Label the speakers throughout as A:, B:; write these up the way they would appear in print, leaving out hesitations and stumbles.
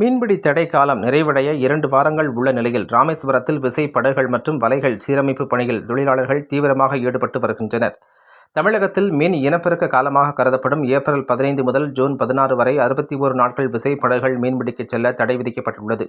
A: மீன்பிடி தடை காலம் நிறைவடைய 2 வாரங்கள் உள்ள நிலையில் ராமேஸ்வரத்தில் விசைப்படகுகள் மற்றும் வலைகள் சீரமைப்பு பணியில் தொழிலாளர்கள் தீவிரமாக ஈடுபட்டு வருகின்றனர். தமிழகத்தில் மீன் இனப்பெருக்க காலமாக கருதப்படும் ஏப்ரல் 15 முதல் ஜூன் 16 வரை 61 நாட்கள் விசைப்படகுகள் மீன்பிடிக்க செல்ல தடை விதிக்கப்பட்டுள்ளது.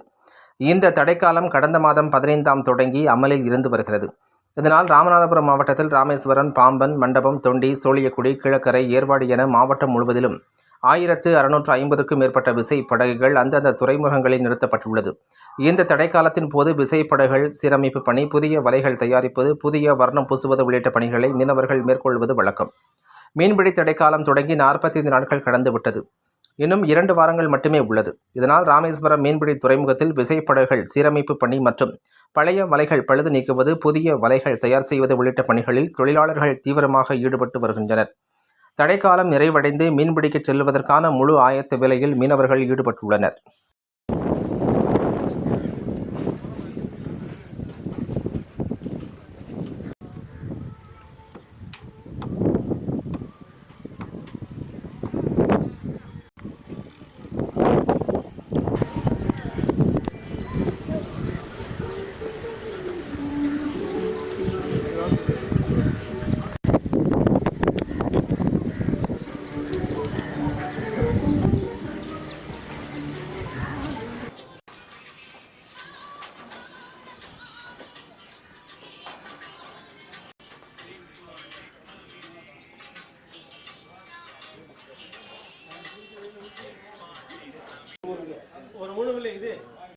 A: இந்த தடைக்காலம் கடந்த மாதம் 15ஆம் தொடங்கி அமலில் இருந்து வருகிறது. இதனால் ராமநாதபுரம் மாவட்டத்தில் ராமேஸ்வரம், பாம்பன், மண்டபம், தொண்டி, சோழியக்குடி, கிழக்கரை, ஏர்வாடி என மாவட்டம் முழுவதிலும் 1650க்கும் மேற்பட்ட விசைப்படகுகள் அந்தந்த துறைமுகங்களில் நிறுத்தப்பட்டுள்ளது. இந்த தடைக்காலத்தின் போது விசைப்படகுகள் சீரமைப்பு பணி, புதிய வலைகள் தயாரிப்பது, புதிய வர்ணம் பூசுவது உள்ளிட்ட பணிகளை மீனவர்கள் மேற்கொள்வது வழக்கம். மீன்பிடி தடைக்காலம் தொடங்கி 45 நாட்கள் கடந்துவிட்டது. இன்னும் 2 வாரங்கள் மட்டுமே உள்ளது. இதனால் ராமேஸ்வரம் மீன்பிடி துறைமுகத்தில் விசைப்படகுகள் சீரமைப்பு பணி மற்றும் பழைய வலைகள் பழுது நீக்குவது, புதிய வலைகள் தயார் செய்வது உள்ளிட்ட பணிகளில் தொழிலாளர்கள் தீவிரமாக ஈடுபட்டு வருகின்றனர். தடைக்காலம் நிறைவடைந்து மீன்பிடிக்க செல்வதற்கான முழு ஆயத்த வேலையில் மீனவர்கள் ஈடுபட்டுள்ளனர்.